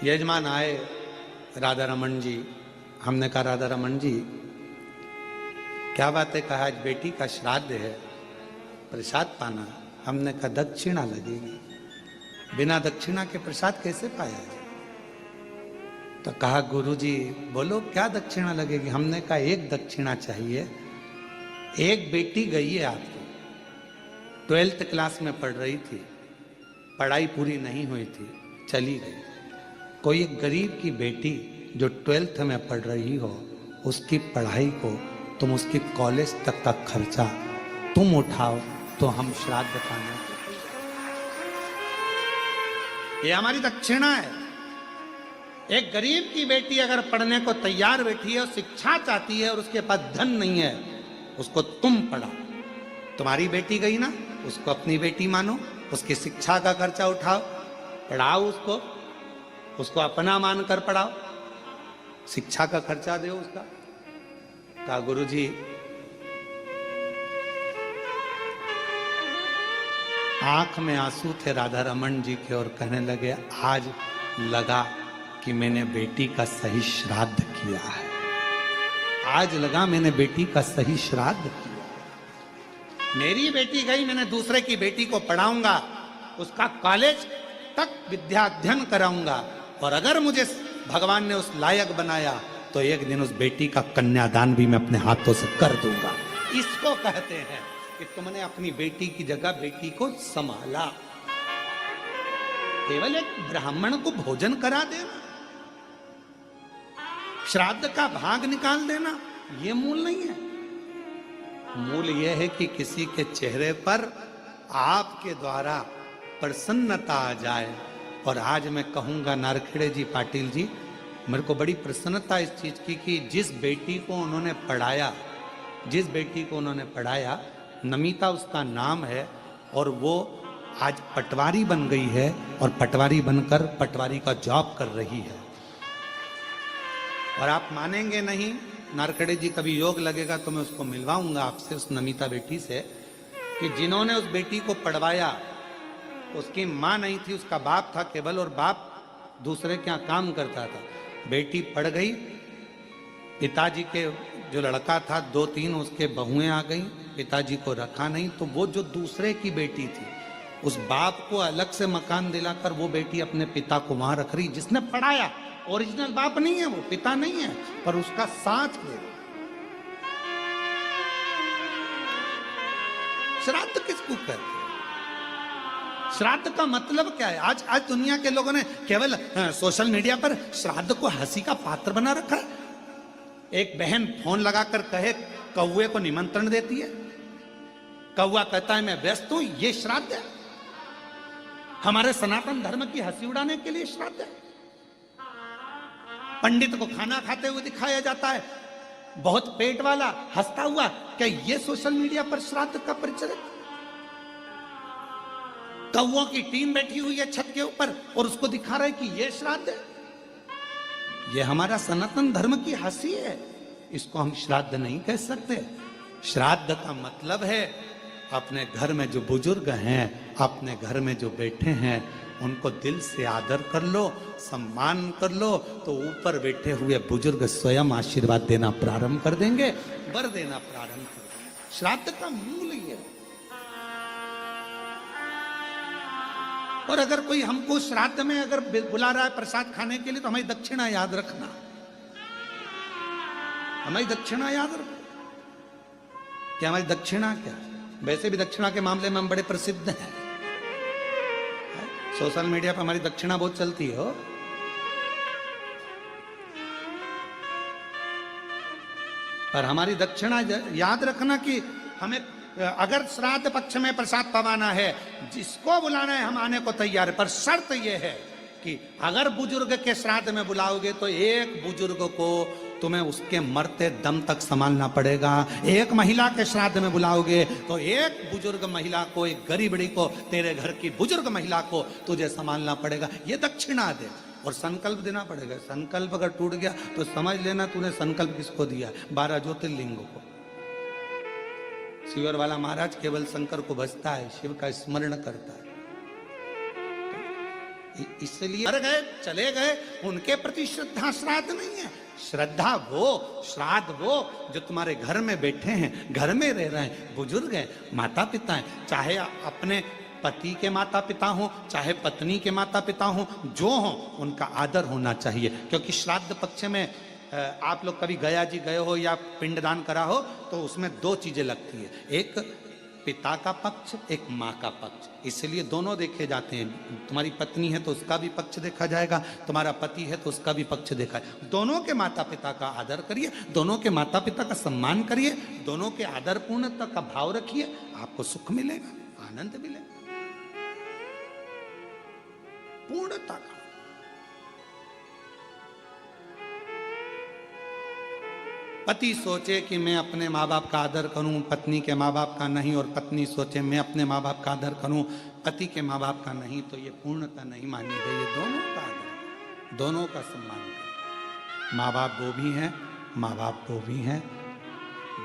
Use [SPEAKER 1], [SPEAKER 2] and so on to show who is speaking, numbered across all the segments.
[SPEAKER 1] यजमान आए, राधा रमन जी। हमने कहा राधा रमन जी क्या बात है? कहा आज बेटी का श्राद्ध है, प्रसाद पाना। हमने कहा दक्षिणा लगेगी, बिना दक्षिणा के प्रसाद कैसे पाया जाए? तो कहा गुरुजी बोलो क्या दक्षिणा लगेगी? हमने कहा एक दक्षिणा चाहिए। एक बेटी गई है आपकी, 12th क्लास में पढ़ रही थी, पढ़ाई पूरी नहीं हुई थी, चली गई। कोई एक गरीब की बेटी जो 12th में पढ़ रही हो, उसकी पढ़ाई को तुम उसकी कॉलेज तक का खर्चा तुम उठाओ तो हम श्राद्ध पाना। ये हमारी दक्षिणा है। एक गरीब की बेटी अगर पढ़ने को तैयार बैठी है और शिक्षा चाहती है और उसके पास धन नहीं है, उसको तुम पढ़ाओ। तुम्हारी बेटी गई ना, उसको अपनी बेटी मानो, उसकी शिक्षा का खर्चा उठाओ, पढ़ाओ उसको अपना मानकर पढ़ाओ, शिक्षा का खर्चा दो उसका। कहा गुरुजी आंख में आंसू थे राधा रमन जी के और कहने लगे आज लगा कि मैंने बेटी का सही श्राद्ध किया है। आज लगा मैंने बेटी का सही श्राद्ध किया। मेरी बेटी गई, मैंने दूसरे की बेटी को पढ़ाऊंगा, उसका कॉलेज तक विद्या अध्ययन कराऊंगा, और अगर मुझे भगवान ने उस लायक बनाया तो एक दिन उस बेटी का कन्यादान भी मैं अपने हाथों से कर दूंगा। इसको कहते हैं कि तुमने अपनी बेटी की जगह बेटी को संभाला। केवल एक ब्राह्मण को भोजन करा देना, श्राद्ध का भाग निकाल देना, यह मूल नहीं है। मूल यह है कि किसी के चेहरे पर आपके द्वारा प्रसन्नता आ जाए। और आज मैं कहूंगा नारखेड़े जी, पाटिल जी, मेरे को बड़ी प्रसन्नता इस चीज की कि जिस बेटी को उन्होंने पढ़ाया, नमिता उसका नाम है, और वो आज पटवारी बन गई है और पटवारी बनकर पटवारी का जॉब कर रही है। और आप मानेंगे नहीं, नारखेड़े जी कभी योग लगेगा तो मैं उसको मिलवाऊंगा आपसे, उस नमिता बेटी से, कि जिन्होंने उस बेटी को पढ़वाया उसकी मां नहीं थी, उसका बाप था केवल, और बाप दूसरे के यहाँ काम करता था। बेटी पढ़ गई, पिताजी के जो लड़का था 2-3 उसके बहुएं आ गई, पिताजी को रखा नहीं, तो वो जो दूसरे की बेटी थी उस बाप को अलग से मकान दिलाकर वो बेटी अपने पिता को वहां रख रही, जिसने पढ़ाया। ओरिजिनल बाप नहीं है, वो पिता नहीं है, पर उसका साथ है। श्राद्ध किसको कहते हैं? श्राद्ध का मतलब क्या है? आज दुनिया के लोगों ने केवल सोशल मीडिया पर श्राद्ध को हंसी का पात्र बना रखा है। एक बहन फोन लगाकर कहे कौवे को निमंत्रण देती है, कौवा कहता है मैं व्यस्त हूं, ये श्राद्ध है? हमारे सनातन धर्म की हंसी उड़ाने के लिए श्राद्ध है। पंडित को खाना खाते हुए दिखाया जाता है, बहुत पेट वाला हंसता हुआ, क्या ये सोशल मीडिया पर श्राद्ध का परिचय? कौवों की टीम बैठी हुई है छत के ऊपर और उसको दिखा रहा है कि ये श्राद्ध है। ये हमारा सनातन धर्म की हंसी है, इसको हम श्राद्ध नहीं कह सकते। श्राद्ध का मतलब है अपने घर में जो बुजुर्ग हैं, अपने घर में जो बैठे हैं, उनको दिल से आदर कर लो, सम्मान कर लो, तो ऊपर बैठे हुए बुजुर्ग स्वयं आशीर्वाद देना प्रारंभ कर देंगे, वर देना प्रारंभ कर देंगे। श्राद्ध का मूल ये है। और अगर कोई हमको श्राद्ध में अगर बुला रहा है प्रसाद खाने के लिए, तो हमारी दक्षिणा याद रखना, हमारी दक्षिणा याद रखो। क्या हमारी दक्षिणा क्या है? वैसे भी दक्षिणा के मामले में हम बड़े प्रसिद्ध हैं, सोशल मीडिया पर हमारी दक्षिणा बहुत चलती हो। पर हमारी दक्षिणा याद रखना कि हमें अगर श्राद्ध पक्ष में प्रसाद पवाना है, जिसको बुलाना है हम आने को तैयार है, पर शर्त यह है कि अगर बुजुर्ग के श्राद्ध में बुलाओगे तो एक बुजुर्ग को तुम्हें उसके मरते दम तक संभालना पड़ेगा। एक महिला के श्राद्ध में बुलाओगे तो एक बुजुर्ग महिला को, एक गरीबड़ी को, तेरे घर की बुजुर्ग महिला को तुझे संभालना पड़ेगा। ये दक्षिणा दे और संकल्प देना पड़ेगा। संकल्प अगर टूट गया तो समझ लेना तूने संकल्प किसको दिया? 12 ज्योतिर्लिंगों को। शिवर वाला महाराज केवल शंकर को भजता है, शिव का स्मरण करता है। इसलिए मर गए, चले गए, उनके प्रति श्रद्धा श्राद्ध नहीं है। श्रद्धा वो, श्राद्ध वो जो तुम्हारे घर में बैठे हैं, घर में रह रहे हैं, बुजुर्ग हैं, माता पिता हैं, चाहे अपने पति के माता पिता हो, चाहे पत्नी के माता पिता हो, जो हो उनका आदर होना चाहिए। क्योंकि श्राद्ध पक्ष में आप लोग कभी गया जी गए हो या पिंडदान करा हो तो उसमें दो चीजें लगती है, एक पिता का पक्ष, एक माँ का पक्ष। इसलिए दोनों देखे जाते हैं। तुम्हारी पत्नी है तो उसका भी पक्ष देखा जाएगा, तुम्हारा पति है तो उसका भी पक्ष देखा है। दोनों के माता पिता का आदर करिए, दोनों के माता पिता का सम्मान करिए, दोनों के आदर पूर्णता का भाव रखिए, आपको सुख मिलेगा, आनंद मिलेगा, पूर्णता का। पति सोचे कि मैं अपने माँ बाप का आदर करूं, पत्नी के माँ बाप का नहीं, और पत्नी सोचे मैं अपने माँ बाप का आदर करूं, पति के माँ बाप का नहीं, तो ये पूर्णता नहीं मानी गई। ये दोनों का आदर, दोनों का सम्मान करें। माँ बाप वो भी हैं, माँ बाप वो भी हैं,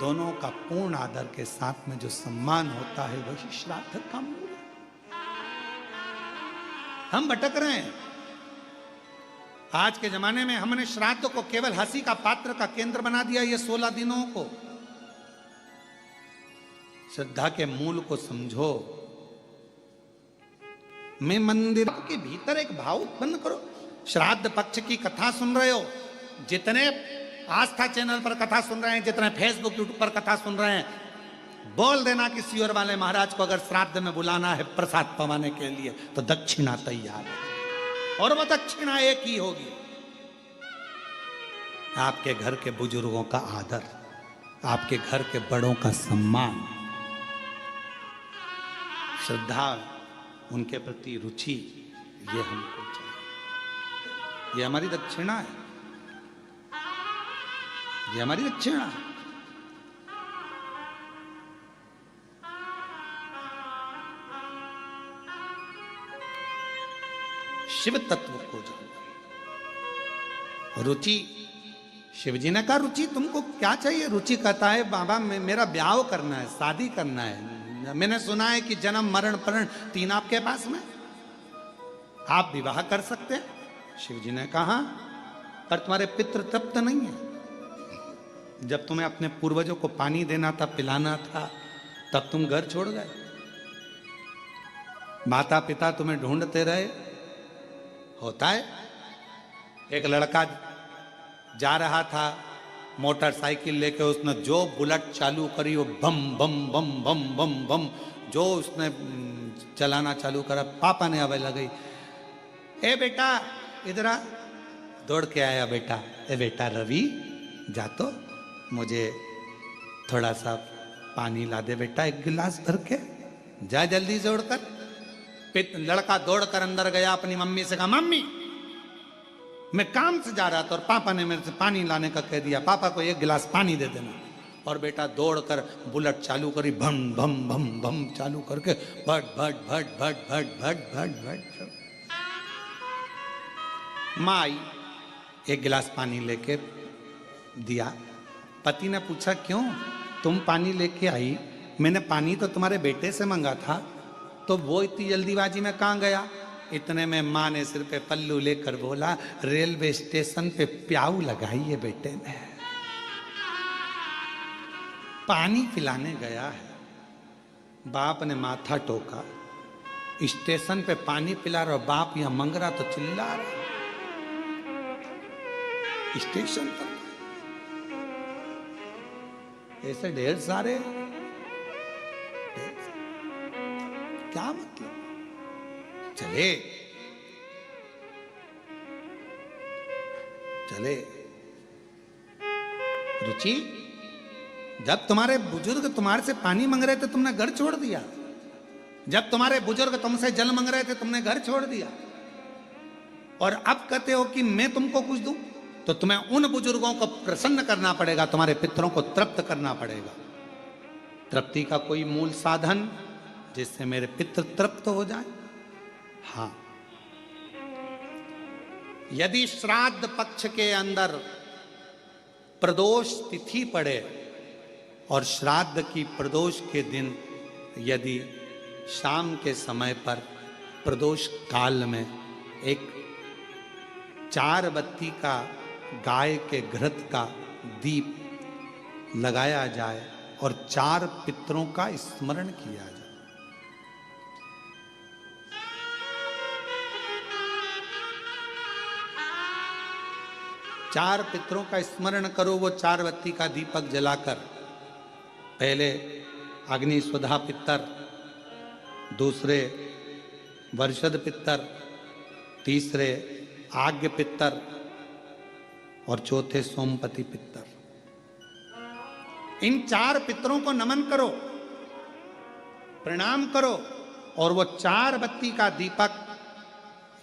[SPEAKER 1] दोनों का पूर्ण आदर के साथ में जो सम्मान होता है वही श्राद्ध का मूल। हम भटक रहे हैं आज के जमाने में। हमने श्राद्ध को केवल हंसी का पात्र का केंद्र बना दिया। ये 16 दिनों को श्रद्धा के मूल को समझो। मैं मंदिर के भीतर एक भाव उत्पन्न करो। श्राद्ध पक्ष की कथा सुन रहे हो, जितने आस्था चैनल पर कथा सुन रहे हैं, जितने फेसबुक यूट्यूब पर कथा सुन रहे हैं, बोल देना कि सियोर वाले महाराज को अगर श्राद्ध में बुलाना है प्रसाद पवाने के लिए तो दक्षिणा तैयार है, और वो दक्षिणा एक ही होगी, आपके घर के बुजुर्गों का आदर, आपके घर के बड़ों का सम्मान, श्रद्धा, उनके प्रति रुचि, ये हमको चाहिए। ये हमारी दक्षिणा है, ये हमारी दक्षिणा है। शिव तत्व को जानो। रुचि, शिव जी ने कहा रुचि तुमको क्या चाहिए? रुचि कहता है बाबा मेरा ब्याह करना है, शादी करना है। मैंने सुना है कि जन्म मरण प्रण तीन आपके पास में, आप विवाह कर सकते हैं। शिव जी ने कहा पर तुम्हारे पितृ तृप्त नहीं है। जब तुम्हें अपने पूर्वजों को पानी देना था, पिलाना था, तब तुम घर छोड़ गए। माता पिता तुम्हें ढूंढते रहे। होता है, एक लड़का जा रहा था मोटरसाइकिल लेके, उसने जो बुलेट चालू करी वो बम बम बम बम बम बम, जो उसने चलाना चालू करा, पापा ने आवाज लगाई, ए बेटा इधर आ। दौड़ के आया बेटा, ए बेटा रवि जा तो मुझे थोड़ा सा पानी ला दे बेटा, एक गिलास भर के, जा जल्दी से उड़कर। लड़का दौड़कर अंदर गया, अपनी मम्मी से कहा मम्मी मैं काम से जा रहा था और पापा ने मेरे से पानी लाने का कह दिया, पापा को एक गिलास पानी दे देना। और बेटा दौड़कर बुलेट चालू करी, भम भम भम भम चालू करके भट भट भट भट भट भट भट भट। माँ आई, एक गिलास पानी लेके दिया। पति ने पूछा क्यों तुम पानी लेके आई? मैंने पानी तो तुम्हारे बेटे से मंगा था, तो वो इतनी जल्दीबाजी में कहाँ गया? इतने में माँ ने सिर पे पल्लू लेकर बोला, रेलवे स्टेशन पे प्याऊ लगाई है बेटे ने, पानी पिलाने गया है। बाप ने माथा टोका, स्टेशन पे पानी पिला रहा, बाप यहां मंग रहा तो चिल्ला रहा स्टेशन पर। ऐसे ढेर सारे, क्या मतलब? चले चले रुचि, जब तुम्हारे बुजुर्ग तुम्हारे से पानी मांग रहे थे तुमने घर छोड़ दिया। जब तुम्हारे बुजुर्ग तुमसे जल मांग रहे थे तुमने घर छोड़ दिया। और अब कहते हो कि मैं तुमको कुछ दूं, तो तुम्हें उन बुजुर्गों को प्रसन्न करना पड़ेगा, तुम्हारे पितरों को तृप्त करना पड़ेगा। तृप्ति का कोई मूल साधन जिससे मेरे पितृ तृप्त हो जाए। हाँ, यदि श्राद्ध पक्ष के अंदर प्रदोष तिथि पड़े और श्राद्ध की प्रदोष के दिन यदि शाम के समय पर प्रदोष काल में एक 4 बत्ती का गाय के घृत का दीप लगाया जाए और 4 पितरों का स्मरण किया जाए। चार पितरों का स्मरण करो, वो 4 बत्ती का दीपक जलाकर। पहले अग्नि स्वधा पितर, दूसरे वर्षद पितर, तीसरे आज्ञ पितर और चौथे सोमपति पितर। इन 4 पितरों को नमन करो, प्रणाम करो और वो 4 बत्ती का दीपक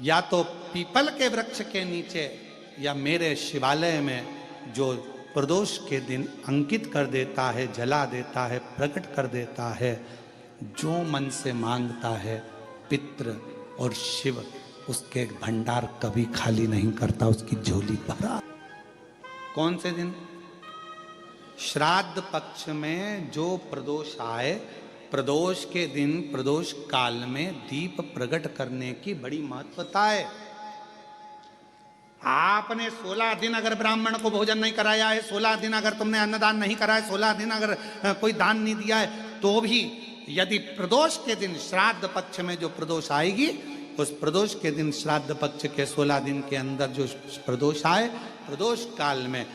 [SPEAKER 1] या तो पीपल के वृक्ष के नीचे या मेरे शिवालय में जो प्रदोष के दिन अंकित कर देता है, जला देता है, प्रकट कर देता है। जो मन से मांगता है पितृ और शिव उसके भंडार कभी खाली नहीं करता, उसकी झोली भरा। कौन से दिन? श्राद्ध पक्ष में जो प्रदोष आए, प्रदोष के दिन प्रदोष काल में दीप प्रकट करने की बड़ी महत्वता है। आपने 16 दिन अगर ब्राह्मण को भोजन नहीं कराया है, 16 दिन अगर तुमने अन्नदान नहीं करा है, 16 दिन अगर कोई दान नहीं दिया है, तो भी यदि प्रदोष के दिन श्राद्ध पक्ष में जो प्रदोष आएगी, उस प्रदोष के दिन श्राद्ध पक्ष के 16 दिन के अंदर जो प्रदोष आए, प्रदोष काल में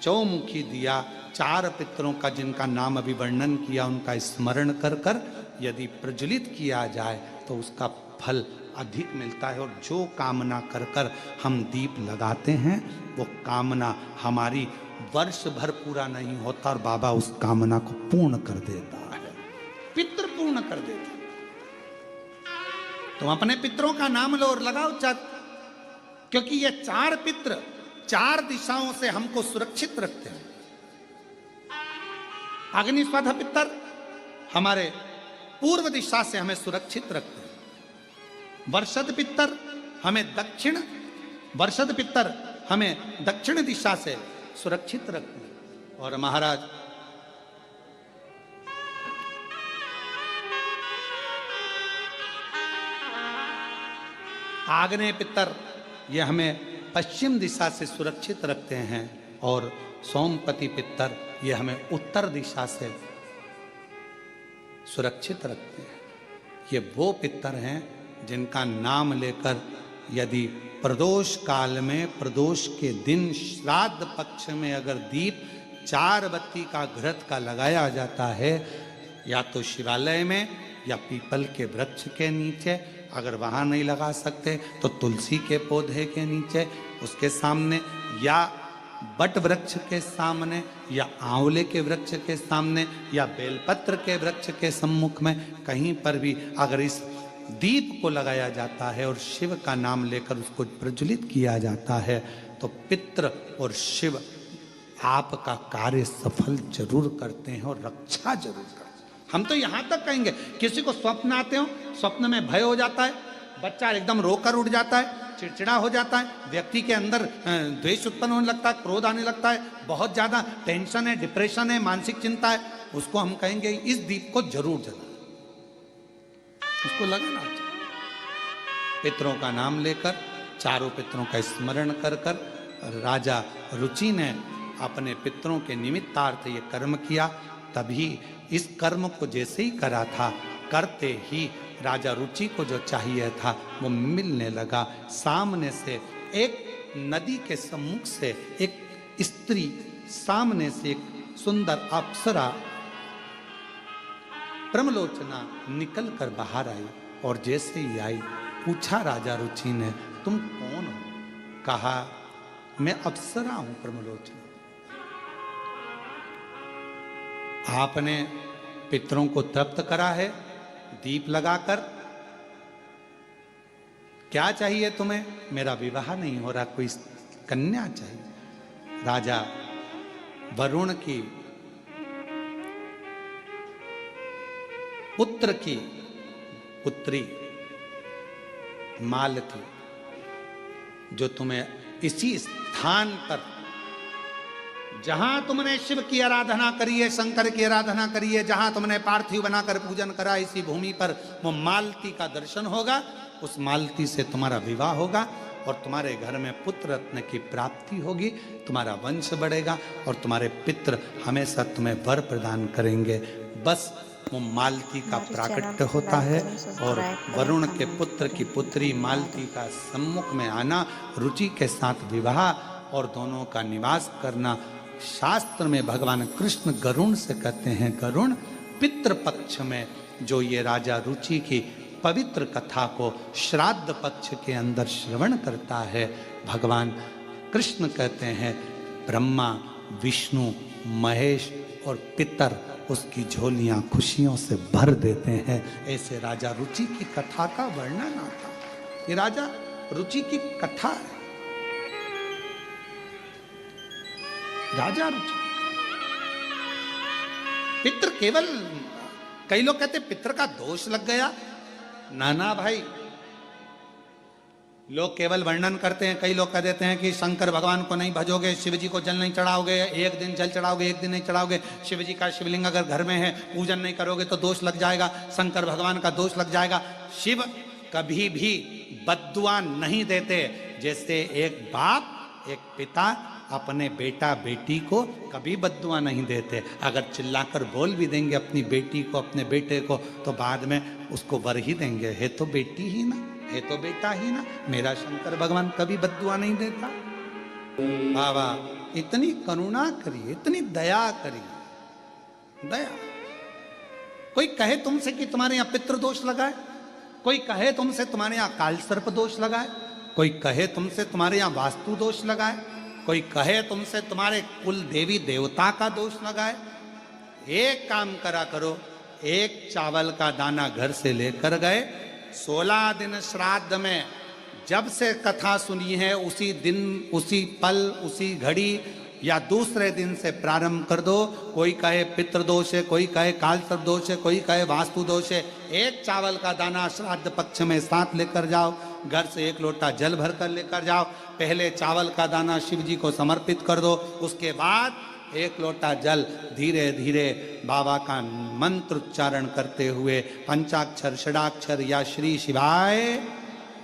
[SPEAKER 1] चौमुखी दिया 4 पितरों का जिनका नाम अभी वर्णन किया, उनका स्मरण कर कर यदि प्रज्वलित किया जाए तो उसका फल अधिक मिलता है। और जो कामना कर कर हम दीप लगाते हैं, वो कामना हमारी वर्ष भर पूरा नहीं होता और बाबा उस कामना को पूर्ण कर देता है, पितृ पूर्ण कर देता है। तुम अपने पितरों का नाम लो और लगाओ चार, क्योंकि ये 4 पितृ 4 दिशाओं से हमको सुरक्षित रखते हैं। अग्निस्वध पितर हमारे पूर्व दिशा से हमें सुरक्षित रखते हैं। वर्षद पितर हमें दक्षिण दिशा से सुरक्षित रखते हैं। और महाराज आग्नेय पितर ये हमें पश्चिम दिशा से सुरक्षित रखते हैं और सोमपति पितर ये हमें उत्तर दिशा से सुरक्षित रखते हैं। ये वो पितर हैं जिनका नाम लेकर यदि प्रदोष काल में प्रदोष के दिन श्राद्ध पक्ष में अगर दीप 4 बत्ती का घृत का लगाया जाता है, या तो शिवालय में या पीपल के वृक्ष के नीचे, अगर वहाँ नहीं लगा सकते तो तुलसी के पौधे के नीचे, उसके सामने, या बट वृक्ष के सामने, या आंवले के वृक्ष के सामने, या बेलपत्र के वृक्ष के सम्मुख में, कहीं पर भी अगर इस दीप को लगाया जाता है और शिव का नाम लेकर उसको प्रज्वलित किया जाता है, तो पितृ और शिव आपका कार्य सफल जरूर करते हैं और रक्षा जरूर करते हैं। हम तो यहाँ तक कहेंगे, किसी को स्वप्न आते हो, स्वप्न में भय हो जाता है, बच्चा एकदम रोकर उठ जाता है, चिड़चिड़ा हो जाता है, व्यक्ति के अंदर द्वेष उत्पन्न होने लगता है, क्रोध आने लगता है, बहुत ज्यादा टेंशन है, डिप्रेशन है, मानसिक चिंता है, उसको हम कहेंगे इस दीप को जरूर जला, उसको लगाना चाहिए। पितरों का नाम लेकर, 4 पितरों का स्मरण कर कर राजा रुचि ने अपने पितरों के निमित्तार्थ ये कर्म किया। तभी इस कर्म को जैसे ही करा था, करते ही राजा रुचि को जो चाहिए था वो मिलने लगा। सामने से एक नदी के सम्मुख से एक स्त्री, सामने से एक सुंदर अप्सरा ब्रह्मलोचना निकल कर बाहर आई और जैसे ही आई पूछा राजा रुचि ने, तुम कौन हो? कहा, मैं अप्सरा हूं ब्रह्मलोचना। आपने पितरों को तृप्त करा है दीप लगाकर, क्या चाहिए तुम्हें? मेरा विवाह नहीं हो रहा, कोई कन्या चाहिए। राजा वरुण की पुत्र की पुत्री मालती, जो तुम्हें इसी स्थान पर जहां तुमने शिव की आराधना करी है, शंकर की आराधना करी है, जहां तुमने पार्थिव बनाकर पूजन करा, इसी भूमि पर वो मालती का दर्शन होगा। उस मालती से तुम्हारा विवाह होगा और तुम्हारे घर में पुत्र रत्न की प्राप्ति होगी, तुम्हारा वंश बढ़ेगा और तुम्हारे पितृ हमेशा तुम्हें वर प्रदान करेंगे। बस वो मालती का प्राकट्य होता है और वरुण के पुत्र की पुत्री मालती का सम्मुख में आना, रुचि के साथ विवाह और दोनों का निवास करना। शास्त्र में भगवान कृष्ण गरुण से कहते हैं, गरुण पितृपक्ष में जो ये राजा रुचि की पवित्र कथा को श्राद्ध पक्ष के अंदर श्रवण करता है, भगवान कृष्ण कहते हैं ब्रह्मा विष्णु महेश और पितर उसकी झोलियां खुशियों से भर देते हैं। ऐसे राजा रुचि की कथा का वर्णन आता है। ये राजा रुचि की कथा है। राजा रुचि पितर केवल, कई लोग कहते पितर का दोष लग गया। नाना भाई, लोग केवल वर्णन करते हैं। कई लोग कह देते हैं कि शंकर भगवान को नहीं भजोगे, शिव जी को जल नहीं चढ़ाओगे, एक दिन जल चढ़ाओगे एक दिन नहीं चढ़ाओगे, शिव जी का शिवलिंग अगर घर में है पूजन नहीं करोगे तो दोष लग जाएगा, शंकर भगवान का दोष लग जाएगा। शिव कभी भी बद्दुआ नहीं देते। जैसे एक बाप एक पिता अपने बेटा बेटी को कभी बद्दुआ नहीं देते। अगर चिल्लाकर बोल भी देंगे अपनी बेटी को अपने बेटे को तो बाद में उसको वर ही देंगे, है तो बेटी ही ना, है तो बेटा ही ना। मेरा शंकर भगवान कभी बद्दुआ नहीं देता। बाबा इतनी करुणा करिए, इतनी दया करिए, दया। कोई कहे तुमसे कि तुम्हारे यहाँ पितृ दोष लगा है, कोई कहे तुमसे तुम्हारे यहाँ काल सर्प दोष लगा है, कोई कहे तुमसे तुम्हारे यहाँ वास्तु दोष लगा है, कोई कहे तुमसे तुम्हारे कुल देवी देवता का दोष लगा है। एक काम करा करो, एक चावल का दाना घर से लेकर गए, 16 दिन श्राद्ध में जब से कथा सुनी है उसी दिन उसी पल उसी घड़ी या दूसरे दिन से प्रारंभ कर दो। कोई कहे पितृदोष है, कोई कहे काल सर्प दोष है, कोई कहे वास्तु दोष है। एक चावल का दाना श्राद्ध पक्ष में साथ लेकर जाओ, घर से एक लोटा जल भर कर लेकर जाओ। पहले चावल का दाना शिव जी को समर्पित कर दो, उसके बाद एक लोटा जल धीरे धीरे बाबा का मंत्र उच्चारण करते हुए पंचाक्षर षडाक्षर या श्री शिवाय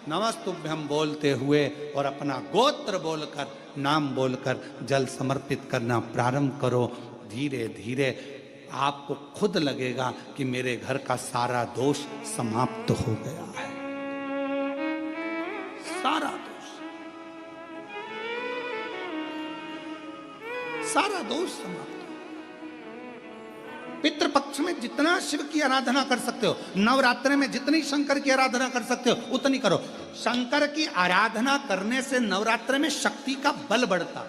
[SPEAKER 1] नमस्तुभ्यम बोलते हुए और अपना गोत्र बोलकर नाम बोलकर जल समर्पित करना प्रारंभ करो। धीरे धीरे आपको खुद लगेगा कि मेरे घर का सारा दोष समाप्त हो गया है, सारा दोष, सारा दोष समाप्त। पितृपक्ष में जितना शिव की आराधना कर सकते हो, नवरात्रि में जितनी शंकर की आराधना कर सकते हो उतनी करो। शंकर की आराधना करने से नवरात्रि में शक्ति का बल बढ़ता।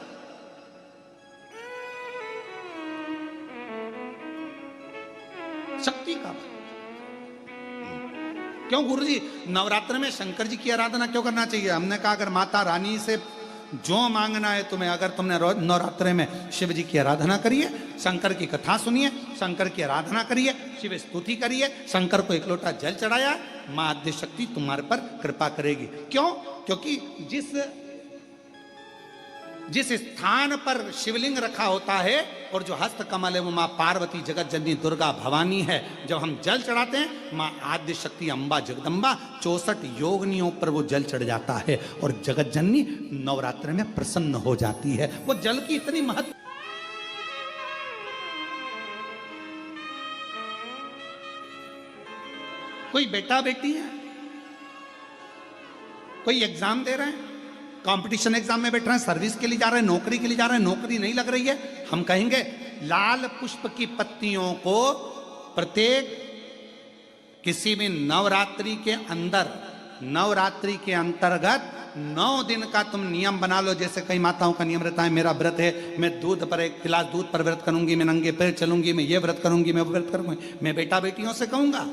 [SPEAKER 1] शक्ति का बल क्यों गुरुजी नवरात्रि में शंकर जी की आराधना क्यों करना चाहिए? हमने कहा अगर माता रानी से जो मांगना है तुम्हें, अगर तुमने नवरात्रि में शिव जी की आराधना करिए, शंकर की कथा सुनिए, शंकर की आराधना करिए, शिव स्तुति करिए, शंकर को एक लोटा जल चढ़ाया, मां आद्य शक्ति तुम्हारे पर कृपा करेगी। क्यों? क्योंकि जिस स्थान पर शिवलिंग रखा होता है और जो हस्त कमल है वो माँ पार्वती जगत जननी दुर्गा भवानी है। जब हम जल चढ़ाते हैं माँ आद्य शक्ति अम्बा जगदम्बा 64 योगिनियों पर वो जल चढ़ जाता है और जगत जननी नवरात्र में प्रसन्न हो जाती है। वो जल की इतनी महत्व। कोई बेटा बेटी है, कोई एग्जाम दे रहे हैं, कंपटीशन एग्जाम में बैठ रहे हैं, सर्विस के लिए जा रहे हैं, नौकरी के लिए जा रहे हैं, नौकरी नहीं लग रही है, हम कहेंगे लाल पुष्प की पत्तियों को प्रत्येक किसी भी नवरात्रि के अंदर, नवरात्रि के अंतर्गत 9 दिन का तुम नियम बना लो। जैसे कई माताओं का नियम रहता है, मेरा व्रत है, मैं दूध पर 1 गिलास दूध पर व्रत करूंगी, मैं नंगे पैर चलूंगी, मैं ये व्रत करूंगी, मैं वो व्रत करूंगी। मैं बेटा बेटियों से कहूंगा,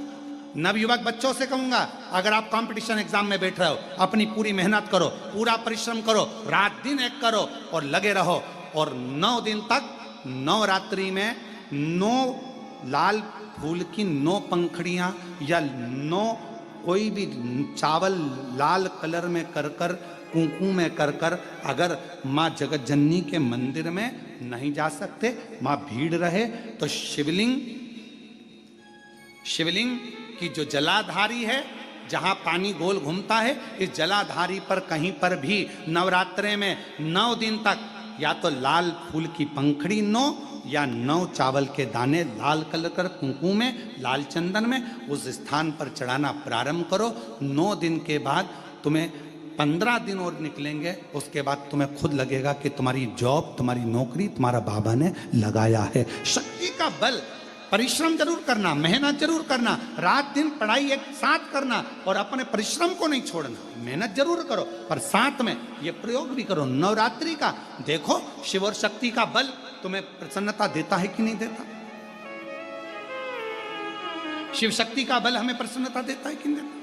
[SPEAKER 1] नवयुवक बच्चों से कहूंगा, अगर आप कंपटीशन एग्जाम में बैठ रहे हो अपनी पूरी मेहनत करो, पूरा परिश्रम करो, रात दिन एक करो और लगे रहो। और 9 दिन तक नवरात्रि में 9 लाल फूल की 9 पंखड़ियां या 9 कोई भी चावल लाल कलर में कर कर कुंकू में कर कर, अगर माँ जगत जननी के मंदिर में नहीं जा सकते, माँ भीड़ रहे तो शिवलिंग की जो जलाधारी है जहां पानी गोल घूमता है, इस जलाधारी पर कहीं पर भी नवरात्रे में 9 दिन तक या तो लाल फूल की पंखड़ी 9 या 9 चावल के दाने लाल कलर कर कुंकू में, लाल चंदन में उस स्थान पर चढ़ाना प्रारंभ करो। 9 दिन के बाद तुम्हें 15 दिन और निकलेंगे, उसके बाद तुम्हें खुद लगेगा कि तुम्हारी जॉब, तुम्हारी नौकरी तुम्हारा बाबा ने लगाया है। शक्ति का बल, परिश्रम जरूर करना, मेहनत जरूर करना, रात दिन पढ़ाई एक साथ करना और अपने परिश्रम को नहीं छोड़ना। मेहनत जरूर करो पर साथ में ये प्रयोग भी करो। नवरात्रि का देखो शिव और शक्ति का बल तुम्हें प्रसन्नता देता है कि नहीं देता। शिव शक्ति का बल हमें प्रसन्नता देता है कि नहीं देता।